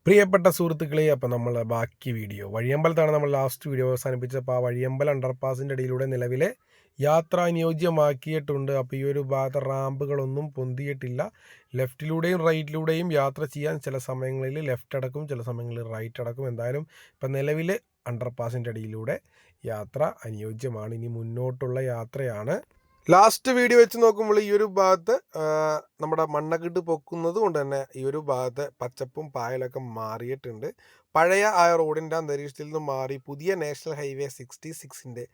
പ്രിയപ്പെട്ട സുഹൃത്തുക്കളെ, അപ്പോൾ നമ്മൾ ബാക്കി വീഡിയോ വഴിയമ്പലത്താണ് നമ്മൾ ലാസ്റ്റ് വീഡിയോ അവസാനിപ്പിച്ചപ്പോൾ ആ വഴിയമ്പൽ അണ്ടർപാസിൻ്റെ ഇടയിലൂടെ നിലവിലെ യാത്ര അനുയോജ്യമാക്കിയിട്ടുണ്ട്. അപ്പോൾ ഈ ഒരു ഭാഗത്തെ റാമ്പുകളൊന്നും പൊന്തിയിട്ടില്ല. ലെഫ്റ്റിലൂടെയും റൈറ്റിലൂടെയും യാത്ര ചെയ്യാൻ ചില സമയങ്ങളിൽ ലെഫ്റ്റ് അടക്കും, ചില സമയങ്ങളിൽ റൈറ്റ് അടക്കും. എന്തായാലും ഇപ്പം നിലവിൽ അണ്ടർപാസിൻ്റെ ഇടയിലൂടെ യാത്ര അനുയോജ്യമാണ്. ഇനി മുന്നോട്ടുള്ള യാത്രയാണ്. ലാസ്റ്റ് വീഡിയോ വെച്ച് നോക്കുമ്പോൾ ഈ ഒരു ഭാഗത്ത് നമ്മുടെ മണ്ണക്കിട്ട് പൊക്കുന്നത് കൊണ്ട് തന്നെ ഈ ഒരു ഭാഗത്ത് പച്ചപ്പും പായലൊക്കെ മാറിയിട്ടുണ്ട്. പഴയ ആ റോഡിൻ്റെ അന്തരീക്ഷത്തിൽ നിന്ന് മാറി പുതിയ നാഷണൽ ഹൈവേ 66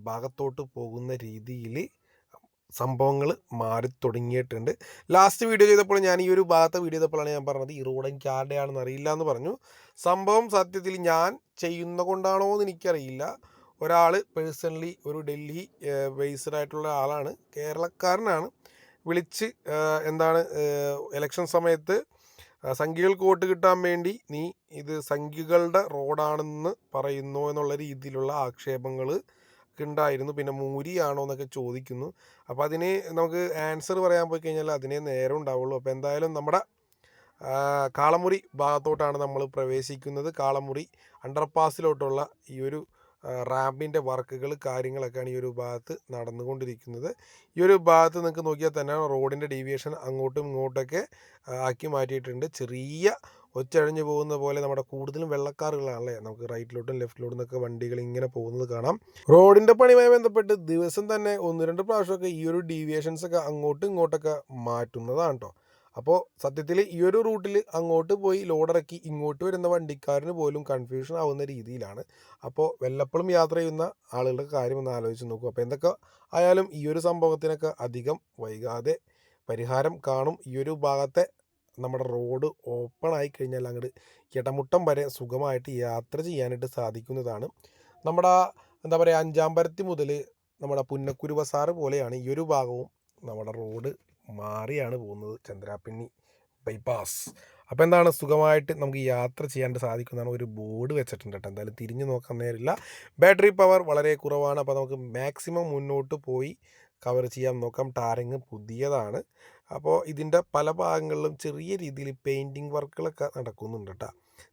ഭാഗത്തോട്ട് പോകുന്ന രീതിയിൽ സംഭവങ്ങൾ മാറി തുടങ്ങിയിട്ടുണ്ട്. ലാസ്റ്റ് വീഡിയോ ചെയ്തപ്പോൾ ഞാൻ ഈ ഒരു ഭാഗത്തെ വീഡിയോ ചെയ്തപ്പോഴാണ് ഞാൻ പറഞ്ഞത് ഈ റോഡ് എനിക്ക് ആരുടെയാണെന്ന് അറിയില്ല എന്ന് പറഞ്ഞു. സംഭവം സത്യത്തിൽ ഞാൻ ചെയ്യുന്ന കൊണ്ടാണോ എന്ന് എനിക്കറിയില്ല. ഒരാൾ പേഴ്സണലി ഒരു ഡൽഹി ബേസ്ഡ് ആയിട്ടുള്ള ആളാണ്, കേരളക്കാരനാണ്, വിളിച്ച് എന്താണ് ഇലക്ഷൻ സമയത്ത് സംഖ്യകൾക്ക് വോട്ട് കിട്ടാൻ വേണ്ടി നീ ഇത് സംഖ്യകളുടെ റോഡാണെന്ന് പറയുന്നു എന്നുള്ള രീതിയിലുള്ള ആക്ഷേപങ്ങൾ ഉണ്ടായിരുന്നു. പിന്നെ മൂരിയാണോ എന്നൊക്കെ ചോദിക്കുന്നു. അപ്പോൾ അതിന് നമുക്ക് ആൻസർ പറയാൻ പോയി കഴിഞ്ഞാൽ അതിനേ നേരം ഉണ്ടാവുള്ളൂ. അപ്പോൾ എന്തായാലും നമ്മുടെ കാളമുറി ഭാഗത്തോട്ടാണ് നമ്മൾ പ്രവേശിക്കുന്നത്. കാളമുറി അണ്ടർപാസിലോട്ടുള്ള ഈ ഒരു റാമ്പിൻ്റെ വർക്കുകൾ കാര്യങ്ങളൊക്കെയാണ് ഈ ഒരു ഭാഗത്ത് നടന്നുകൊണ്ടിരിക്കുന്നത്. ഈ ഒരു ഭാഗത്ത് നിങ്ങൾക്ക് നോക്കിയാൽ തന്നെ റോഡിൻ്റെ ഡീവിയേഷൻ അങ്ങോട്ടും ഇങ്ങോട്ടൊക്കെ ആക്കി മാറ്റിയിട്ടുണ്ട്. ചെറിയ ഒച്ചഴിഞ്ഞു പോകുന്ന പോലെ നമ്മുടെ കൂടുതലും വെള്ളക്കാറുകളാണല്ലേ, നമുക്ക് റൈറ്റിലോട്ടും ലെഫ്റ്റിലോട്ടും നിന്നൊക്കെ വണ്ടികൾ ഇങ്ങനെ പോകുന്നത് കാണാം. റോഡിൻ്റെ പണിയുമായി ബന്ധപ്പെട്ട് ദിവസം തന്നെ 1-2 പ്രാവശ്യമൊക്കെ ഈ ഒരു ഡീവിയേഷൻസൊക്കെ അങ്ങോട്ടും ഇങ്ങോട്ടൊക്കെ മാറ്റുന്നതാണ് കേട്ടോ. അപ്പോൾ സത്യത്തിൽ ഈ ഒരു റൂട്ടിൽ അങ്ങോട്ട് പോയി ലോഡിറക്കി ഇങ്ങോട്ട് വരുന്ന വണ്ടിക്കാരന് പോലും കൺഫ്യൂഷൻ ആവുന്ന രീതിയിലാണ്. അപ്പോൾ വല്ലപ്പോഴും യാത്ര ചെയ്യുന്ന ആളുകളുടെ കാര്യം ഒന്ന് ആലോചിച്ച് നോക്കും. അപ്പോൾ എന്തൊക്കെ ആയാലും ഈ ഒരു സംഭവത്തിനൊക്കെ അധികം വൈകാതെ പരിഹാരം കാണും. ഈ ഒരു ഭാഗത്തെ നമ്മുടെ റോഡ് ഓപ്പൺ ആയി കഴിഞ്ഞാൽ അങ്ങോട്ട് ഇടമുട്ടം വരെ സുഖമായിട്ട് യാത്ര ചെയ്യാനായിട്ട് സാധിക്കുന്നതാണ്. നമ്മുടെ എന്താ പറയുക, അഞ്ചാമ്പരത്തി മുതൽ നമ്മുടെ പുന്നക്കുരു ബസാറ് പോലെയാണ് ഈ ഒരു ഭാഗവും. നമ്മുടെ റോഡ് മാറിയാണ് പോകുന്നത്, ചന്ദ്രാപിന്നി ബൈപ്പാസ്. അപ്പോൾ എന്താണ് സുഖമായിട്ട് നമുക്ക് യാത്ര ചെയ്യാനായിട്ട് സാധിക്കുന്നതാണ്. ഒരു ബോർഡ് വെച്ചിട്ടുണ്ട് കേട്ടോ. എന്തായാലും തിരിഞ്ഞു നോക്കാൻ നേരില്ല. ബാറ്ററി പവർ വളരെ കുറവാണ്. അപ്പോൾ നമുക്ക് മാക്സിമം മുന്നോട്ട് പോയി കവർ ചെയ്യാൻ നോക്കാം. ടാറിങ് പുതിയതാണ്. അപ്പോൾ ഇതിൻ്റെ പല ഭാഗങ്ങളിലും ചെറിയ രീതിയിൽ പെയിൻറ്റിങ് വർക്കുകളൊക്കെ നടക്കുന്നുണ്ട് കേട്ടോ.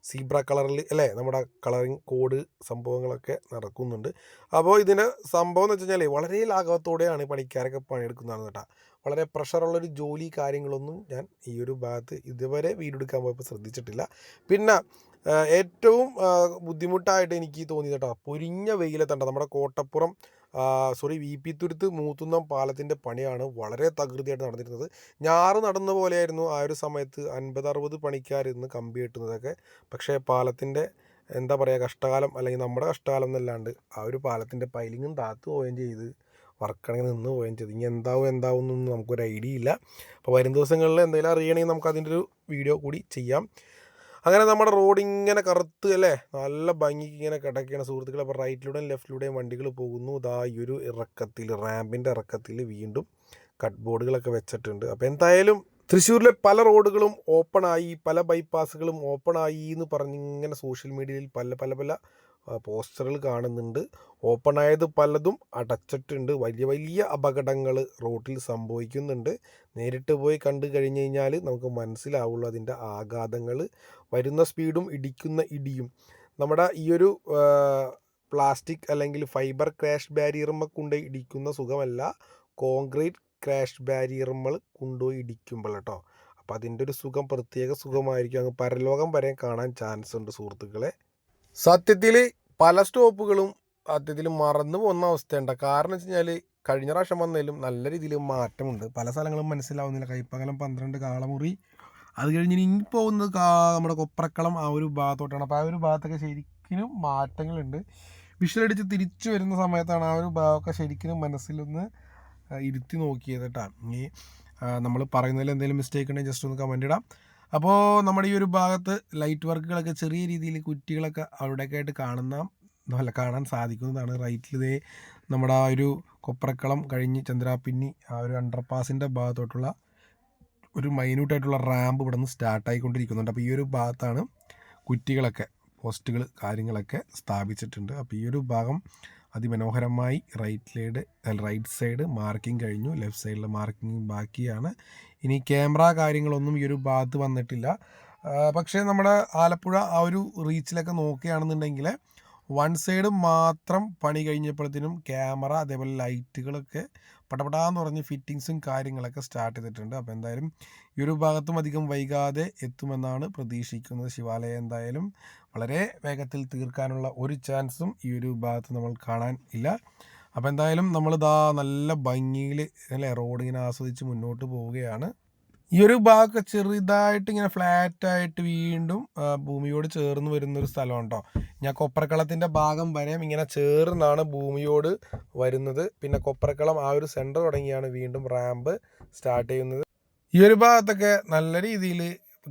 സീബ്ര കളറിൽ അല്ലേ, നമ്മുടെ കളറിങ് കോഡ് സംഭവങ്ങളൊക്കെ നടക്കുന്നുണ്ട്. അപ്പോൾ ഇതിൻ്റെ സംഭവം എന്ന് വെച്ച് കഴിഞ്ഞാൽ വളരെ ലാഘവത്തോടെയാണ് പണിക്കാരൊക്കെ പണിയെടുക്കുന്നതാണ് കേട്ടോ. വളരെ പ്രഷറുള്ളൊരു ജോലി കാര്യങ്ങളൊന്നും ഞാൻ ഈ ഒരു ഭാഗത്ത് ഇതുവരെ വീടെടുക്കാൻ പോയപ്പോൾ ശ്രദ്ധിച്ചിട്ടില്ല. പിന്നെ ഏറ്റവും ബുദ്ധിമുട്ടായിട്ട് എനിക്ക് തോന്നിയത് കേട്ടോ, പൊരിഞ്ഞ വെയിലത്തുണ്ട് നമ്മുടെ കോട്ടപ്പുറം VP തുരുത്ത് മൂത്തുന്നം പാലത്തിൻ്റെ പണിയാണ് വളരെ തകൃതിയായിട്ട് നടന്നിരുന്നത്. ഞാറ് നടന്ന പോലെയായിരുന്നു ആ ഒരു സമയത്ത് 50-60 പണിക്കാരിന്ന് കമ്പി കെട്ടുന്നതൊക്കെ. പക്ഷേ പാലത്തിൻ്റെ എന്താ പറയുക, കഷ്ടകാലം അല്ലെങ്കിൽ നമ്മുടെ കഷ്ടകാലം എന്നല്ലാണ്ട് ആ ഒരു പാലത്തിൻ്റെ പൈലിങ്ങും താത്തു പോവുകയും ചെയ്ത് വർക്കാണെങ്കിൽ നിന്ന് പോവുകയും ചെയ്ത്. ഇനി എന്താവും എന്നൊന്നും നമുക്കൊരു ഐഡിയ ഇല്ല. അപ്പോൾ വരും ദിവസങ്ങളിൽ എന്തെങ്കിലും അറിയണമെങ്കിൽ നമുക്ക് അതിൻ്റെ ഒരു വീഡിയോ കൂടി ചെയ്യാം. അങ്ങനെ നമ്മുടെ റോഡ് ഇങ്ങനെ കറുത്ത് അല്ലേ, നല്ല ഭംഗിക്ക് ഇങ്ങനെ കിടക്കുകയാണ് സുഹൃത്തുക്കളെ. അപ്പോൾ റൈറ്റിലൂടെയും ലെഫ്റ്റിലൂടെയും വണ്ടികൾ പോകുന്നു. ഇതാ ഈ ഒരു ഇറക്കത്തിൽ, റാമ്പിൻ്റെ ഇറക്കത്തിൽ വീണ്ടും കട്ട് ബോർഡുകളൊക്കെ വെച്ചിട്ടുണ്ട്. അപ്പോൾ എന്തായാലും തൃശ്ശൂരിലെ പല റോഡുകളും ഓപ്പണായി, പല ബൈപ്പാസുകളും ഓപ്പണായി എന്ന് പറഞ്ഞിങ്ങനെ സോഷ്യൽ മീഡിയയിൽ പല പോസ്റ്ററുകൾ കാണുന്നുണ്ട്. ഓപ്പണായത് പലതും അടച്ചിട്ടുണ്ട്. വലിയ വലിയ അപകടങ്ങൾ റോഡിൽ സംഭവിക്കുന്നുണ്ട്. നേരിട്ട് പോയി കണ്ടു കഴിഞ്ഞ് കഴിഞ്ഞാൽ നമുക്ക് മനസ്സിലാവുള്ളൂ അതിൻ്റെ ആഘാതങ്ങൾ. വരുന്ന സ്പീഡും ഇടിക്കുന്ന ഇടിയും. നമ്മുടെ ഈ ഒരു പ്ലാസ്റ്റിക് അല്ലെങ്കിൽ ഫൈബർ ക്രാഷ് ബാരിയറുമ്മ കൊണ്ടുപോയി ഇടിക്കുന്ന സുഖമല്ല, കോൺക്രീറ്റ് ക്രാഷ് ബാരിയറുമ്മൾ കൊണ്ടുപോയി ഇടിക്കുമ്പോൾ കേട്ടോ. അപ്പോൾ അതിൻ്റെ ഒരു സുഖം പ്രത്യേക സുഖമായിരിക്കും. അങ്ങ് പരലോകം വരെ കാണാൻ ചാൻസ് ഉണ്ട് സുഹൃത്തുക്കളെ. സത്യത്തിൽ പല സ്റ്റോപ്പുകളും സത്യത്തിൽ മറന്നു പോകുന്ന അവസ്ഥയുണ്ട്. കാരണം വെച്ച് കഴിഞ്ഞാൽ കഴിഞ്ഞ പ്രാവശ്യം വന്നതിലും നല്ല രീതിയിൽ മാറ്റമുണ്ട്. പല സ്ഥലങ്ങളും മനസ്സിലാവുന്നില്ല. കൈപ്പകലം 12, കാളമുറി, അത് കഴിഞ്ഞ് ഇനി പോകുന്നത് നമ്മുടെ കൊപ്രക്കളം ആ ഒരു ഭാഗത്തോട്ടാണ്. അപ്പോൾ ആ ഒരു ഭാഗത്തൊക്കെ ശരിക്കും മാറ്റങ്ങളുണ്ട്. വിഷലടിച്ച് തിരിച്ചു വരുന്ന സമയത്താണ് ആ ഒരു ഭാഗമൊക്കെ ശരിക്കും മനസ്സിലൊന്ന് ഇരുത്തി നോക്കിയത് കേട്ടോ. ഇനി നമ്മൾ പറയുന്നതിൽ എന്തെങ്കിലും മിസ്റ്റേക്ക് ഉണ്ടെങ്കിൽ ജസ്റ്റ് ഒന്ന് കമൻ്റ് ഇടാം. അപ്പോൾ നമ്മുടെ ഈ ഒരു ഭാഗത്ത് ലൈറ്റ് വർക്കുകളൊക്കെ ചെറിയ രീതിയിൽ കുറ്റികളൊക്കെ അവിടെയൊക്കെ ആയിട്ട് കാണാൻ സാധിക്കുന്നതാണ്. റൈറ്റിൽ നമ്മുടെ ആ ഒരു കൊപ്രക്കളം കഴിഞ്ഞ് ചന്ദ്രാപിന്നി ആ ഒരു അണ്ടർപാസിൻ്റെ ഭാഗത്തോട്ടുള്ള ഒരു മൈന്യൂട്ടായിട്ടുള്ള റാമ്പ് ഇവിടെ നിന്ന് സ്റ്റാർട്ടായിക്കൊണ്ടിരിക്കുന്നുണ്ട്. അപ്പോൾ ഈ ഒരു ഭാഗത്താണ് കുറ്റികളൊക്കെ, പോസ്റ്റുകൾ കാര്യങ്ങളൊക്കെ സ്ഥാപിച്ചിട്ടുണ്ട്. അപ്പോൾ ഈ ഒരു ഭാഗം അതിമനോഹരമായി റൈറ്റ് സൈഡ് മാർക്കിംഗ് കഴിഞ്ഞു, ലെഫ്റ്റ് സൈഡിലെ മാർക്കിംഗ് ബാക്കിയാണ്. ഇനി ക്യാമറ കാര്യങ്ങളൊന്നും ഈ ഒരു ഭാഗത്ത് വന്നിട്ടില്ല. പക്ഷേ നമ്മുടെ ആലപ്പുഴ ആ ഒരു റീച്ചിലൊക്കെ നോക്കുകയാണെന്നുണ്ടെങ്കിൽ വൺ സൈഡ് മാത്രം പണി കഴിഞ്ഞപ്പോഴത്തേനും ക്യാമറ അതേപോലെ ലൈറ്റുകളൊക്കെ പടപടാന്ന് പറഞ്ഞ് ഫിറ്റിങ്സും കാര്യങ്ങളൊക്കെ സ്റ്റാർട്ട് ചെയ്തിട്ടുണ്ട്. അപ്പോൾ എന്തായാലും ഈ ഒരു ഭാഗത്തും അധികം വൈകാതെ എത്തുമെന്നാണ് പ്രതീക്ഷിക്കുന്നത്. ശിവാലയം എന്തായാലും വളരെ വേഗത്തിൽ തീർക്കാനുള്ള ഒരു ചാൻസും ഈ ഒരു ഭാഗത്ത് നമ്മൾ കാണാൻ ഇല്ല. അപ്പോൾ എന്തായാലും നമ്മളിതാ നല്ല ഭംഗിയിൽ അല്ലേ റോഡിങ്ങനെ ആസ്വദിച്ച് മുന്നോട്ട് പോവുകയാണ്. ഈ ഒരു ഭാഗമൊക്കെ ചെറുതായിട്ട് ഇങ്ങനെ ഫ്ലാറ്റായിട്ട് വീണ്ടും ഭൂമിയോട് ചേർന്ന് വരുന്നൊരു സ്ഥലമാണ് കേട്ടോ. ഞാൻ കൊപ്രക്കളത്തിൻ്റെ ഭാഗം വരെ ഇങ്ങനെ ചേർന്നാണ് ഭൂമിയോട് വരുന്നത്. പിന്നെ കൊപ്രക്കളം ആ ഒരു സെൻറ്റർ തുടങ്ങിയാണ് വീണ്ടും റാമ്പ് സ്റ്റാർട്ട് ചെയ്യുന്നത്. ഈ ഒരു ഭാഗത്തൊക്കെ നല്ല രീതിയിൽ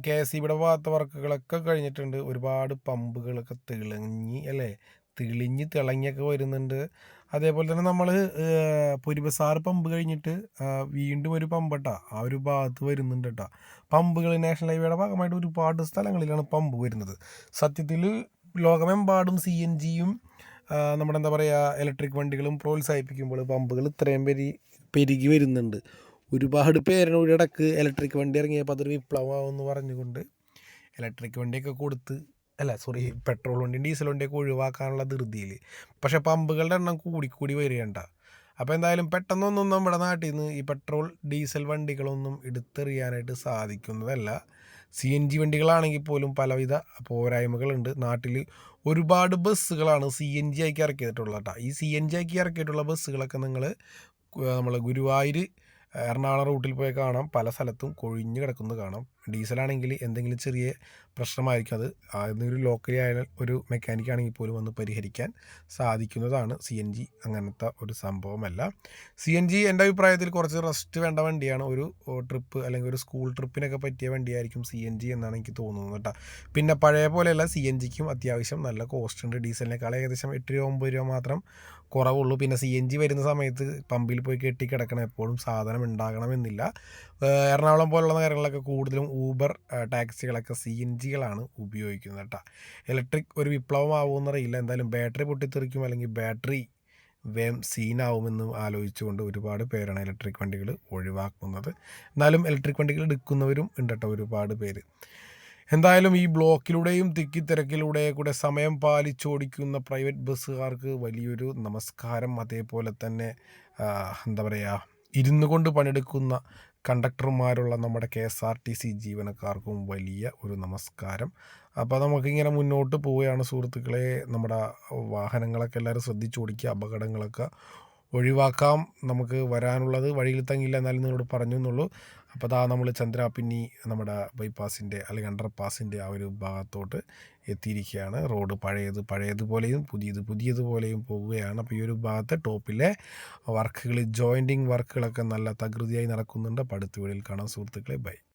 KSEBിയുടെ ഭാഗത്തെ വർക്കുകളൊക്കെ കഴിഞ്ഞിട്ടുണ്ട്. ഒരുപാട് പമ്പുകളൊക്കെ തിളങ്ങി അല്ലേ, തിളങ്ങിയൊക്കെ വരുന്നുണ്ട്. അതേപോലെ തന്നെ നമ്മൾ പുരിബസാർ പമ്പ് കഴിഞ്ഞിട്ട് വീണ്ടും ഒരു പമ്പട്ടാ ആ ഒരു ഭാഗത്ത് വരുന്നുണ്ട് കേട്ടോ. പമ്പുകൾ നാഷണൽ ഹൈവേയുടെ ഭാഗമായിട്ട് ഒരുപാട് സ്ഥലങ്ങളിലാണ് പമ്പ് വരുന്നത്. സത്യത്തിൽ ലോകമെമ്പാടും CNGയും നമ്മുടെ എന്താ പറയുക ഇലക്ട്രിക് വണ്ടികളും പ്രോത്സാഹിപ്പിക്കുമ്പോൾ പമ്പുകൾ ഇത്രയും പെരുകി വരുന്നുണ്ട്. ഒരുപാട് പേരുടെ ഇടക്ക് ഇലക്ട്രിക് വണ്ടി ഇറങ്ങിയപ്പോൾ അതൊരു വിപ്ലവമാവെന്ന് പറഞ്ഞുകൊണ്ട് ഇലക്ട്രിക് വണ്ടിയൊക്കെ കൊടുത്ത് പെട്രോൾ വണ്ടിയും ഡീസൽ വണ്ടിയൊക്കെ ഒഴിവാക്കാനുള്ള ധൃതിയിൽ. പക്ഷേ പമ്പുകളുടെ എണ്ണം കൂടി വരികയുണ്ട. അപ്പോൾ എന്തായാലും പെട്ടെന്നൊന്നും നമ്മുടെ നാട്ടിൽ നിന്ന് ഈ പെട്രോൾ ഡീസൽ വണ്ടികളൊന്നും എടുത്തെറിയാനായിട്ട് സാധിക്കുന്നതല്ല. CNG വണ്ടികളാണെങ്കിൽ പോലും പലവിധ പോരായ്മകളുണ്ട്. നാട്ടിൽ ഒരുപാട് ബസ്സുകളാണ് CNG ആക്കി ഇറക്കിയിട്ടുള്ളത് കേട്ടോ. ഈ CNG ആക്കി ഇറക്കിയിട്ടുള്ള ബസ്സുകളൊക്കെ നമ്മൾ ഗുരുവായൂർ എറണാകുളം റൂട്ടിൽ പോയി കാണാം. പല സ്ഥലത്തും കൊഴിഞ്ഞ് കിടക്കുന്നത് കാണാം. ഡീസലാണെങ്കിൽ എന്തെങ്കിലും ചെറിയ പ്രശ്നമായിരിക്കും, അത് അതൊരു ലോക്കലി ആയ ഒരു മെക്കാനിക് ആണെങ്കിൽ പോലും വന്ന് പരിഹരിക്കാൻ സാധിക്കുന്നതാണ്. CNG അങ്ങനത്തെ ഒരു സംഭവമല്ല. CNG എൻ്റെ അഭിപ്രായത്തിൽ കുറച്ച് റെസ്റ്റ് വേണ്ട വണ്ടിയാണ്. ഒരു ട്രിപ്പ് അല്ലെങ്കിൽ ഒരു സ്കൂൾ ട്രിപ്പിനൊക്കെ പറ്റിയ വണ്ടിയായിരിക്കും CNG എന്നാണ് എനിക്ക് തോന്നുന്നത് കേട്ടോ. പിന്നെ പഴയ പോലെയല്ല, CNGക്കും അത്യാവശ്യം നല്ല കോസ്റ്റ് ഉണ്ട്. ഡീസലിനേക്കാൾ ഏകദേശം 8 രൂപ 9 രൂപ മാത്രം കുറവുള്ളൂ. പിന്നെ CNG വരുന്ന സമയത്ത് പമ്പിൽ പോയി കെട്ടിക്കിടക്കണം, എപ്പോഴും സാധനം ഉണ്ടാകണമെന്നില്ല. എറണാകുളം പോലുള്ള നഗരങ്ങളിലൊക്കെ കൂടുതലും ഊബർ ടാക്സികളൊക്കെ CNGകളാണ് ഉപയോഗിക്കുന്നത് കേട്ടോ. ഇലക്ട്രിക് ഒരു വിപ്ലവമാവുമെന്നറിയില്ല. എന്തായാലും ബാറ്ററി പൊട്ടിത്തെറിക്കും അല്ലെങ്കിൽ ബാറ്ററി സീനാവുമെന്ന് ആലോചിച്ചുകൊണ്ട് ഒരുപാട് പേരാണ് ഇലക്ട്രിക് വണ്ടികൾ ഒഴിവാക്കുന്നത്. എന്നാലും ഇലക്ട്രിക് വണ്ടികൾ എടുക്കുന്നവരും ഉണ്ട് കേട്ടോ ഒരുപാട് പേര്. എന്തായാലും ഈ ബ്ലോക്കിലൂടെയും തിക്കിത്തിരക്കിലൂടെ കൂടെ സമയം പാലിച്ചോടിക്കുന്ന പ്രൈവറ്റ് ബസ്സുകാർക്ക് വലിയൊരു നമസ്കാരം. അതേപോലെ തന്നെ എന്താ പറയുക, ഇരുന്നു കൊണ്ട് പണിയെടുക്കുന്ന കണ്ടക്ടർമാരുള്ള നമ്മുടെ KSRTC ജീവനക്കാർക്കും വലിയ ഒരു നമസ്കാരം. അപ്പോൾ നമുക്കിങ്ങനെ മുന്നോട്ട് പോവുകയാണ് സുഹൃത്തുക്കളെ. നമ്മുടെ വാഹനങ്ങളൊക്കെ എല്ലാവരും ശ്രദ്ധിച്ചോടിക്കുക, അപകടങ്ങളൊക്കെ ഒഴിവാക്കാം. നമുക്ക് വരാനുള്ളത് വഴിയിൽ തങ്ങില്ല, എന്നാലും നിങ്ങളോട് പറഞ്ഞു എന്നുള്ളൂ. അപ്പോൾ നമ്മൾ ചന്ദ്രാപിന്നി നമ്മുടെ ബൈപ്പാസിൻ്റെ അല്ലെങ്കിൽ അണ്ടർപാസിൻ്റെ ആ ഒരു ഭാഗത്തോട്ട് എത്തിയിരിക്കുകയാണ്. റോഡ് പഴയതുപോലെയും പുതിയതുപോലെയും പോവുകയാണ്. അപ്പോൾ ഈ ഒരു ഭാഗത്തെ ടോപ്പിലെ വർക്കുകൾ, ജോയിൻറ്റിങ് വർക്കുകളൊക്കെ നല്ല തകൃതിയായി നടക്കുന്നുണ്ട്. അപ്പോൾ അടുത്ത വീഡിയോയിൽ കാണാം സുഹൃത്തുക്കളെ. ബൈ.